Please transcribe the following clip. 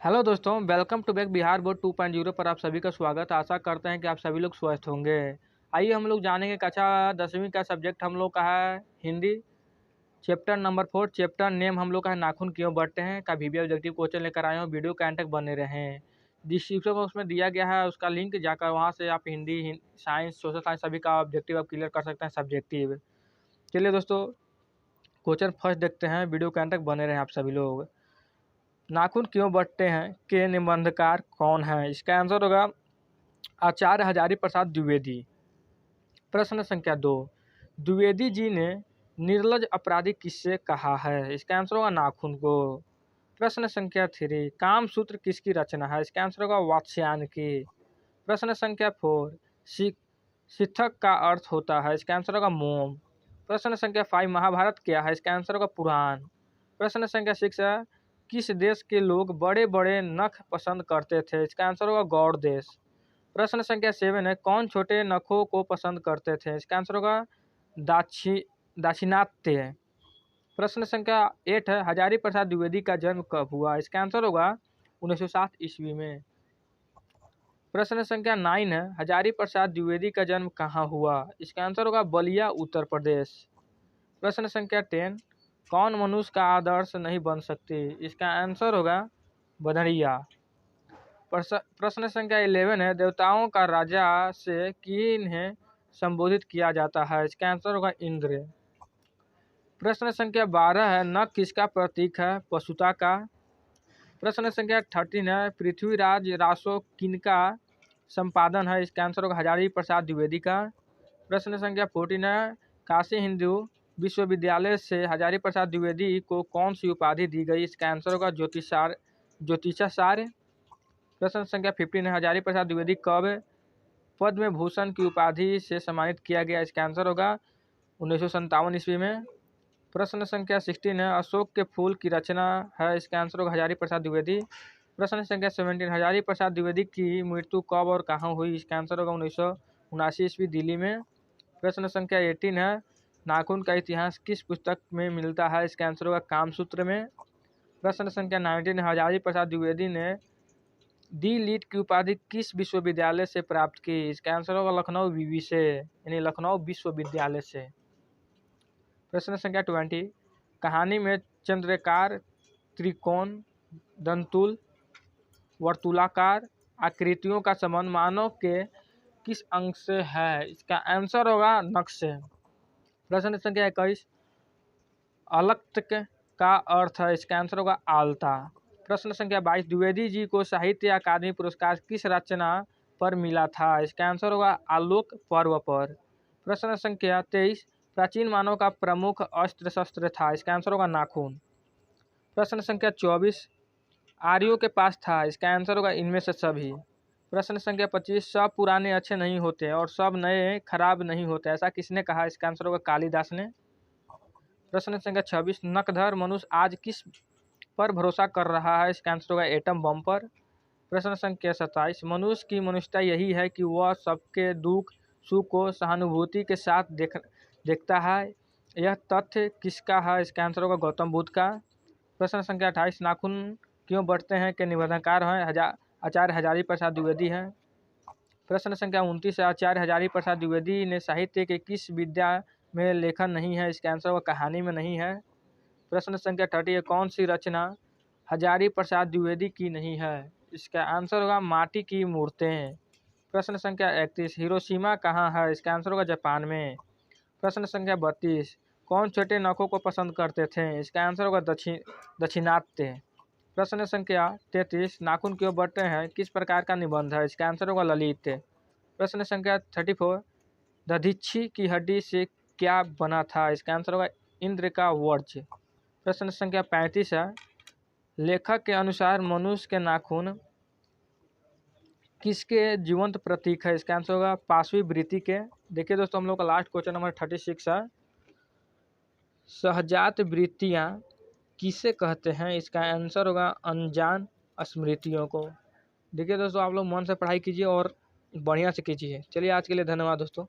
Hello दोस्तों, welcome to back Bihar board 2.0 पर आप सभी का स्वागत। आशा करते हैं कि आप सभी लोग स्वस्थ होंगे। आइए हम लोग जानेंगे कक्षा 10वीं का सब्जेक्ट हम लोग का है Hindi, chapter number 4। Chapter name हम लोग का है नाखून क्यों बढ़ते हैं का वीडियो ऑब्जेक्टिव क्वेश्चन लेकर आए हो। वीडियो का एंड तक बने रहें। डिस्क्रिप्शन में उसमें दिया गया है उसका लिंक, जाकर वहाँ से आप हिंदी, साइंस, सोशल साइंस सभी का ऑब्जेक्टिव आप क्लियर कर सकते हैं सब्जेक्टिव। चलिए दोस्तों, क्वेश्चन फर्स्ट देखते हैं। वीडियो के एंड तक बने रहें आप सभी लोग। नाखून क्यों बढ़ते हैं के निबंधकार कौन है? इसका आंसर होगा आचार्य हजारी प्रसाद द्विवेदी। प्रश्न संख्या 2, द्विवेदी जी ने निर्लज अपराधी किससे कहा है? इसका आंसर होगा नाखून को। प्रश्न संख्या 3, कामसूत्र किसकी रचना है? इसका आंसर होगा वात्स्यायन की। प्रश्न संख्या 4, शिक्षक का अर्थ होता है? इसका आंसर होगा मोम। प्रश्न संख्या 5, महाभारत क्या है? इसका आंसर होगा पुराण। प्रश्न संख्या 6 है, किस देश के लोग बड़े बड़े नख पसंद करते थे? इसका आंसर होगा गौड़ देश। प्रश्न संख्या 7 है, कौन छोटे नखों को पसंद करते थे? इसका आंसर होगा दाक्षिणात्य। प्रश्न संख्या 8 है, हजारी प्रसाद द्विवेदी का जन्म कब हुआ? इसका आंसर होगा 1907 ईस्वी में। प्रश्न संख्या 9 है, हजारी प्रसाद द्विवेदी का जन्म कहाँ हुआ? इसका आंसर होगा बलिया, उत्तर प्रदेश। प्रश्न संख्या 10, कौन मनुष्य का आदर्श नहीं बन सकती? इसका आंसर होगा बदरिया। प्रश्न संख्या 11 है, देवताओं का राजा से किन्हें संबोधित किया जाता है? इसका आंसर होगा इंद्र। प्रश्न संख्या 12 है, नख किसका प्रतीक है? पशुता का। प्रश्न संख्या 13 है, पृथ्वीराज रासो किनका संपादन है? इसका आंसर होगा हजारी प्रसाद द्विवेदी का। प्रश्न संख्या 14 है, काशी हिंदू विश्वविद्यालय से हजारी प्रसाद द्विवेदी को कौन सी उपाधि दी गई? इसका आंसर होगा ज्योतिषाचार्य। प्रश्न संख्या 15 है, हजारी प्रसाद द्विवेदी कब पद्म भूषण की उपाधि से सम्मानित किया गया? इसका आंसर होगा 1957 ईस्वी में। प्रश्न संख्या 16 है, अशोक के फूल की रचना है? इसका आंसर होगा हजारी प्रसाद द्विवेदी। प्रश्न संख्या 17, हजारी प्रसाद द्विवेदी की मृत्यु कब और कहाँ हुई? इसका आंसर होगा 1979 ईस्वी, दिल्ली में। प्रश्न संख्या 18 है, नाखून का इतिहास किस पुस्तक में मिलता है? इसका आंसर होगा कामसूत्र में। प्रश्न संख्या 19, हजारी प्रसाद द्विवेदी ने डी लीट की उपाधि किस विश्वविद्यालय से प्राप्त की? इसका आंसर होगा लखनऊ विवि से, यानी लखनऊ विश्वविद्यालय से। प्रश्न संख्या 20, कहानी में चंद्राकार, त्रिकोण, दंतुल, वर्तुलाकार आकृतियों का संबंध मानव के किस अंग से है? इसका आंसर होगा नख से। प्रश्न संख्या 21, अलक्त का अर्थ है? इसका आंसर होगा आलता। प्रश्न संख्या 22, द्विवेदी जी को साहित्य अकादमी पुरस्कार किस रचना पर मिला था? इसका आंसर होगा आलोक पर्व पर। प्रश्न संख्या 23, प्राचीन मानव का प्रमुख अस्त्र शस्त्र था? इसका आंसर होगा नाखून। प्रश्न संख्या 24, आर्यों के पास था? इसका आंसर होगा इनमें से सभी। प्रश्न संख्या 25, सब पुराने अच्छे नहीं होते और सब नए खराब नहीं होते, ऐसा किसने कहा? इसका आंसर होगा कालिदास ने। प्रश्न संख्या 26, नखधर मनुष्य आज किस पर भरोसा कर रहा है? इसका आंसर होगा एटम बम पर। प्रश्न संख्या 27, मनुष्य की मनुष्यता यही है कि वह सबके दुख सुख को सहानुभूति के साथ देखता है, यह तथ्य किसका है? इसका आंसर होगा गौतम बुद्ध का। प्रश्न संख्या 28, नाखून क्यों बढ़ते हैं के निबंधकार हैं? आचार्य हजारी प्रसाद द्विवेदी हैं। प्रश्न संख्या 29, आचार्य हजारी प्रसाद द्विवेदी ने साहित्य के किस विद्या में लेखन नहीं है? इसका आंसर होगा कहानी में नहीं है। प्रश्न संख्या 30, कौन सी रचना हजारी प्रसाद द्विवेदी की नहीं है? इसका आंसर होगा माटी की मूर्तें। प्रश्न संख्या 31, हिरोशिमा कहाँ है? इसका आंसर होगा जापान में। प्रश्न संख्या 32, कौन छोटे नखों को पसंद करते थे? इसका आंसर होगा दाक्षिणात्य। प्रश्न संख्या 33, नाखून क्यों बढ़ते हैं किस प्रकार का निबंध है? इसका आंसर होगा ललित। प्रश्न संख्या 34, दधीची की हड्डी से क्या बना था? इसका आंसर होगा इंद्र का वज्र। प्रश्न संख्या 35 है, लेखक के अनुसार मनुष्य के नाखून किसके जीवंत प्रतीक है? इसका आंसर होगा पांचवी वृत्ति के। देखिए दोस्तों, हम लोग का लास्ट क्वेश्चन नंबर 36 है, सहजात वृत्तियां किसे कहते हैं? इसका आंसर होगा अनजान स्मृतियों को। देखिए दोस्तों, आप लोग मन से पढ़ाई कीजिए और बढ़िया से कीजिए। चलिए आज के लिए धन्यवाद दोस्तों।